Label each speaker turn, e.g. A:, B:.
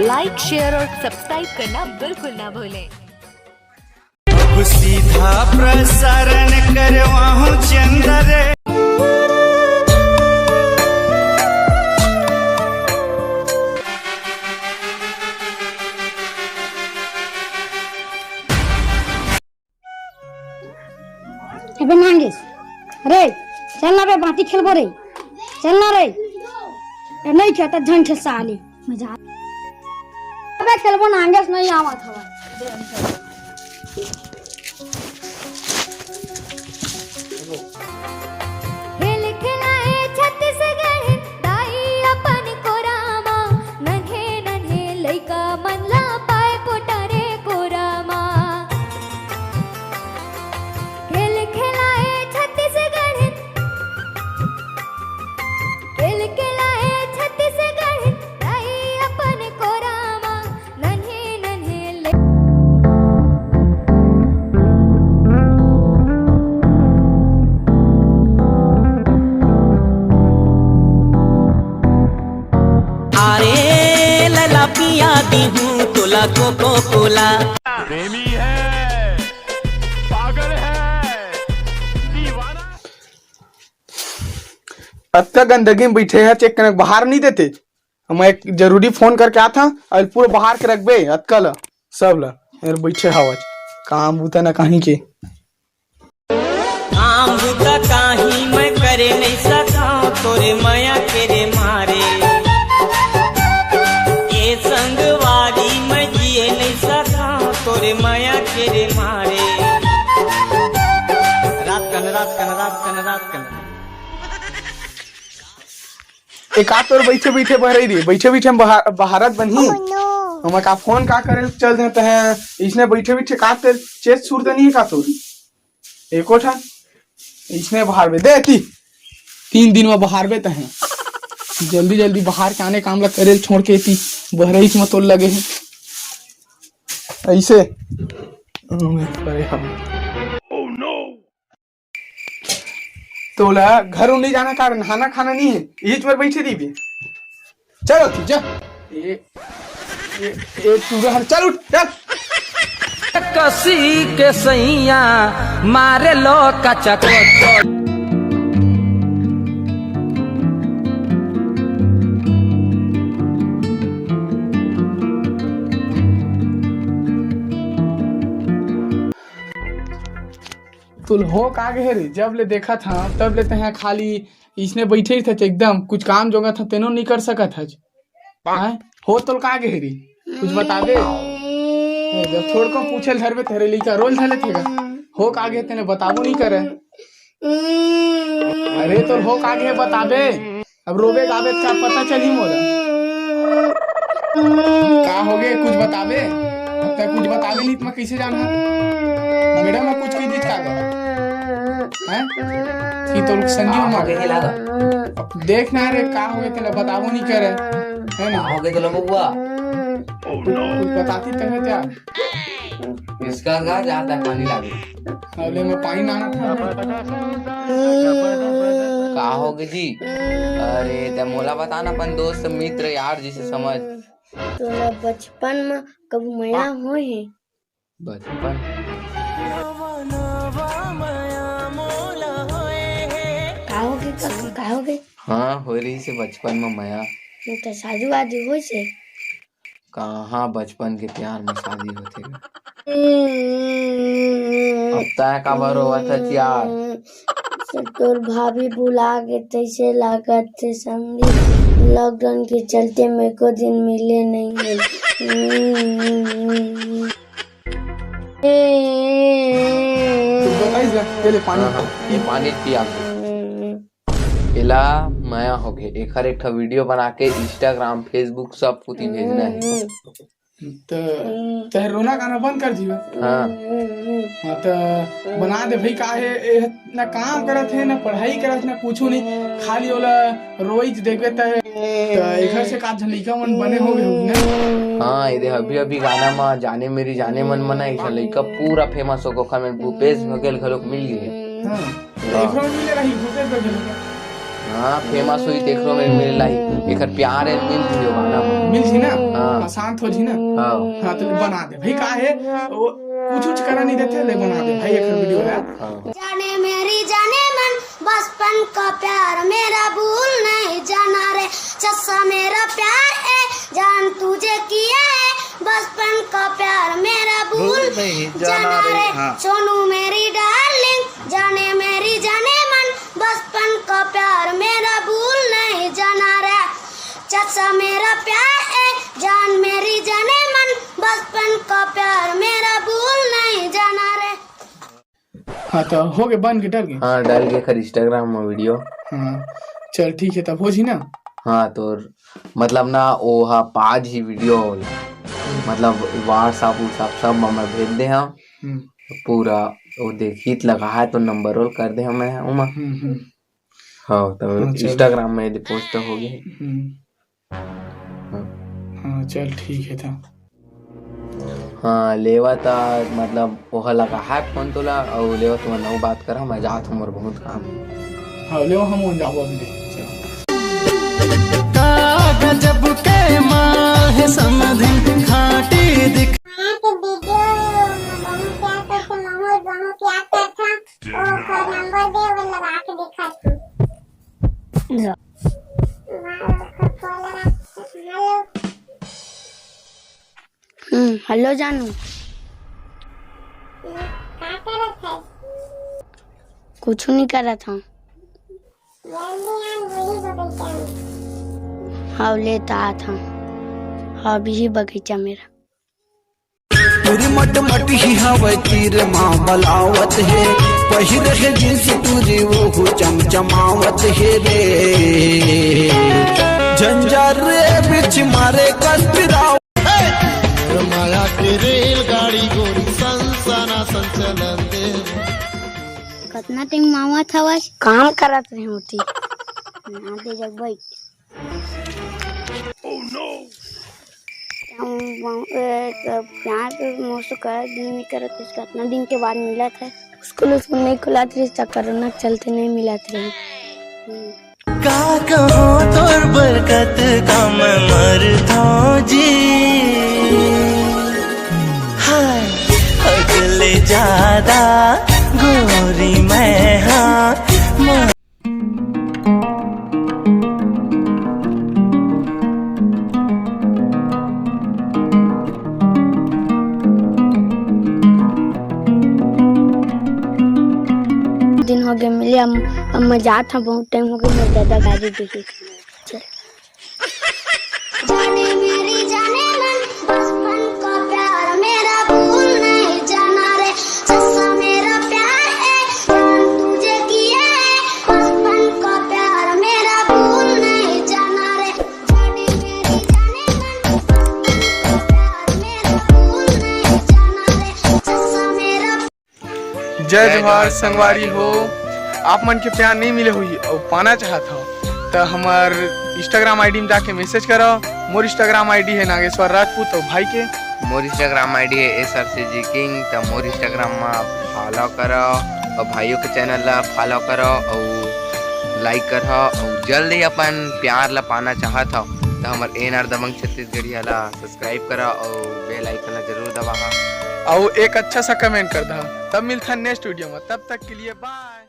A: Like, share और subscribe करना बिल्कुल ना भूलें।
B: अब सीधा प्रसारण करवाऊं चंद्र
C: अबे नांगेस, अरे चल ना बे, बाटी खेल रे, चल ना रे। नहीं खेता झंड से साली मजा। अबे खेलबो नांगेस नहीं आवत हवा।
D: खेल खिलाए छत्तीसगढ़ दाई अपन कोरामा, नन्हे नन्हे लइका मन ला पाए पोटरे कोरामा। खेल खिलाए छत्तीसगढ़, खेल खिलाए छत्तीसगढ़ दाई अपन कोरामा, नन्हे नन्हे
E: अरे लला पिया दी हूँ तोला कोको कोला।
F: प्रेमी है, पागल है, दीवाना।
G: अत्ता गंदगी में बैठे हैं, चेक करने बाहर नहीं देते। मैं एक जरूरी फोन करके आता और पूरा बाहर के रख बे अतकल सब ला यार बैठे हवा काम बूता ना कहीं के।
E: काम बुता काही मैं करे नहीं सका तोरे माया तेरे मारे, ये संगवारी मैं जिए नहीं सका तोरे माया तेरे मारे। रात कन
G: एक आत और बैठे बैठे बह रही बैठे बैठे बहारत बनी हम का फोन का करे चल देते हैं। इसने बैठे बैठे का तेरे चेत सूरत नहीं है का तोर एको ठा इसने बाहर में देती 3 दिन में बाहर में हैं जल्दी जल्दी बाहर के आने काम ला करे छोड़ के थी बहरईच में तोल लगे हैं ऐसे हम तोला घर नहीं जाना कारण नहाना खाना नहीं है बीच में बैठे दी भी चलो तू जा ये तू चल उठ चल
E: कसी के सैया मारे लो कचा
G: तुल हो का गए रे जब ले देखा था तब ले तहाँ खाली इसने बैठे ही था एकदम कुछ काम जोगा था तेनो नहीं कर सका था हो तो का गए रे कुछ बता दे जब छोड़ को पूछे धर में तेरे लिखा रोल धले थे हो का गए तेने बताबो नहीं करे। अरे तो हो का गए बता दे अब रोबे गाबे का पता चली मोला का हो गए कुछ बताबे अब कुछ बताबे नहीं तो मैं कैसे जाना मैडम मैं कुछ की दी का हैं कि तो संगी में मांगे लगा अब देखना रे का हो गए तेरे बताबो नहीं करे है ना
E: हो गए तो बबुआ
G: कुछ बताती तब क्या
E: इसका का जाता है पानी लागे
G: अबले में पानी ना था
E: का हो गई जी। अरे ते मोला बताना अपन दोस्त मित्र यार जिसे समझ
C: तोला बचपन में कब मया होए
E: बचपन
C: काहोगे
E: हाँ हो रही से बचपन में माया
C: तो शादी वादी हो से
E: कहाँ बचपन के प्यार में शादी होते अब तय का बार हुआ था यार
C: तोर भाभी बुला के तैसे लागत थे समझी लॉकडाउन के चलते मेरे को दिन मिले नहीं है।
G: तू बताइस पहले पानी
E: ये पानी पिया इला माया हो गए एक हर एक वीडियो बना के इंस्टाग्राम फेसबुक सब कुछ भेजना है
G: तो रोना गाना बंद कर दियो।
E: हाँ
G: तो बना दे भाई काहे ना काम करत है ना पढ़ाई करत ना कुछ नहीं खाली ओला रोज देखबे त इधर से का झलिका मन बने हो गए ना।
E: हाँ इधर अभी अभी गाना में जाने मेरी जाने मन मना इस लड़का पूरा फेमस हो गया भूपेश बघेल घलोक मिल गए।
G: हां एकरो मिले रही भूपेश बघेल
E: हाँ फेमस हुई देखो में मिल लाई एकर प्यार है मिल जियो गाना में।
G: मिल जी ना
E: हाँ।
G: शांत हो जी ना।
E: हाँ
G: हाँ तो बना दे भाई का है वो कुछ करा नहीं देते ले बना दे भाई एक वीडियो है।
C: जाने मेरी जाने मन बचपन का प्यार मेरा भूल नहीं जाना रे चस्सा मेरा प्यार है जान तुझे किया है बचपन का प्यार मेरा भूल नहीं जाना रे सोनू मेरी डार्लिंग जाने मेरी जाने मन बचपन का प्यार मेरा भूल नहीं जाना रे चस्सा मेरा प्यार है जान मेरी जाने मन बचपन का प्यार मेरा भूल नहीं जाना रे।
G: हाँ तो हो गए बन के डर गए।
E: हाँ डाल के कर इंस्टाग्राम में वीडियो।
G: हाँ चल ठीक है तब हो जी ना।
E: हाँ तो मतलब ना वो हाँ 5 ही वीडियो मतलब व्हाट्सएप सब मैं भेज दे हम पूरा वो देखी लगा है तो नंबर रोल कर दे हमें उमा। हाँ तो इंस्टाग्राम में पोस्ट हो गई।
G: हाँ चल ठीक है था।
E: हाँ लेवा था मतलब वो लगा है फोन तोला और लेवा तुम नौ बात करा मैं जात हूँ बहुत काम है।
G: हाँ ले हम जाओ अभी
B: गजब के माल है समधिन घाटी दिख
C: हेलो जानू कुछ नहीं कर रहा था। हाँ लेता था हाँ भी बगीचा मेरा
B: पूरी मट मट ही हवा तीर माँ बलावत है पहिर है जींस पूरी वो चमचमावत है रे झंझार रे बिच मारे कस्पिराव माया की रेलगाड़ी गोरी संसना संचलन दे
C: कितना टाइम मामा था बस काम करत रही होती ना दे जग भाई प्यार मौसम कर दिन नहीं करत उसका कितना दिन के बाद मिला था उसको नहीं खुला था रिश्ता कोरोना चलते नहीं मिला था।
B: का कहो तोर बरकत कम मर था जी हाय अगले ज्यादा गोरी मैं हाँ
C: दिन हो गए मिले अब मजा था बहुत टाइम हो गया मैं ज्यादा गाड़ी देखी चल जाने मेरी जाने मन बचपन का प्यार मेरा भूल नहीं जाना रे चस्सा मेरा प्यार है जान तुझे किया है बचपन का प्यार मेरा भूल नहीं जाना रे जाने मेरी जाने मन बचपन का प्यार मेरा भूल नहीं जाना रे चस्सा मेरा।
G: जय जोहार संगवारी हो आप मन के प्यार नहीं मिले हुई और पाना चाहत हो तो हमार इंस्टाग्राम आईडी में जाके मैसेज करो। मोर इंस्टाग्राम आईडी है नागेश्वर राजपूत और भाई के
E: मोर इंस्टाग्राम आईडी है SRCG किंग तो मोर इंस्टाग्राम में फॉलो करो और भाइयों के चैनल ला फॉलो करो और लाइक करो और जल्दी अपन प्यार ला पाना चाहत हो तो हमार ANR दबंग छत्तीसगढ़ी ला सब्सक्राइब करो और बेल आइकन जरूर दबाओ
G: और एक अच्छा सा कमेंट कर दो। तब मिलता है नेक्स्ट वीडियो में तब तक के लिए बाय।